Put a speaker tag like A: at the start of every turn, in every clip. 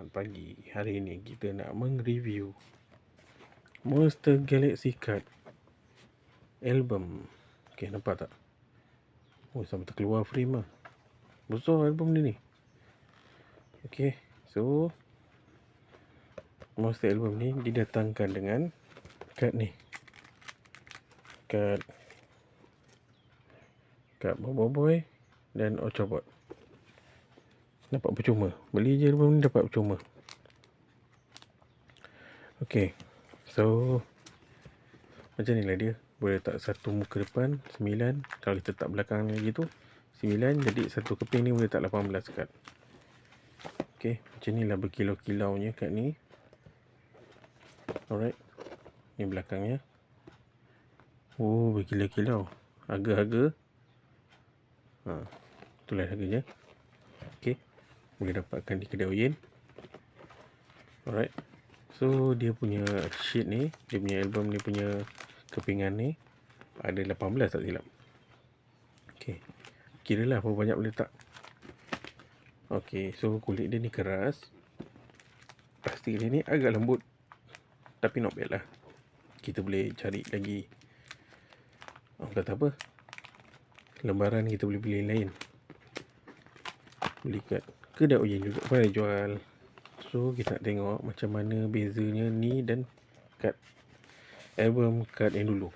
A: Selamat pagi. Hari ini kita nak mereview Monster Galaxy Card album. Okay, nampak tak? Oh, sampai terkeluar frame lah. Besar album ni. Okay, so Monster album ni didatangkan dengan kad ni. Kad Boboiboy dan Ochobot. Dapat percuma. Beli je album ni dapat percuma. Okay, so macam ni lah dia. Boleh letak satu muka depan 9. Kalau kita letak belakang lagi tu 9. Jadi satu keping ni boleh letak 18 kad. Okay, macam ni lah berkilau-kilaunya kad ni. Alright, ni belakangnya. Oh, berkilau-kilau. Harga-harga itulah harganya. Okay, boleh dapatkan di kedai Oyen. Alright, so dia punya sheet ni, dia punya album ni punya kepingan ni ada 18 tak silap. Okay, kira lah berapa banyak boleh letak. Okay, so kulit dia ni keras. Plastik dia ni agak lembut, tapi not bad lah. Kita boleh cari lagi kata apa, lembaran kita boleh beli lain. Beli kat kedai Oyen juga pun ada jual. So kita nak tengok macam mana bezanya ni dan kad album kad yang dulu.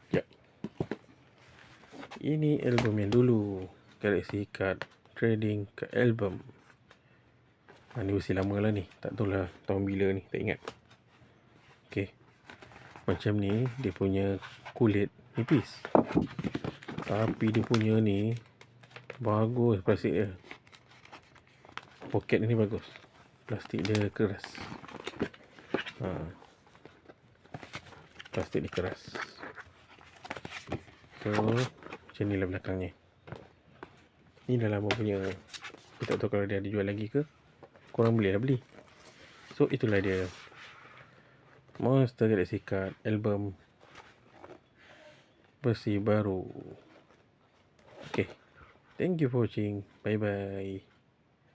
A: Sekejap. Ini album yang dulu, Galaxy Card Trading Card Album. Ni mesti lama lah ni. Tak tahu lah tahun bila ni, tak ingat. Okay, macam ni dia punya kulit nipis, tapi dia punya ni bagus plastik dia. Poket ni bagus, plastik dia keras. Plastik dia keras. So macam ni lah belakangnya. Ni dah lama punya. Aku tak tahu kalau dia ada jual lagi ke. Korang boleh lah beli. So itulah dia, Monster Galaxy Card album versi baru. Okay, thank you for watching. Bye bye.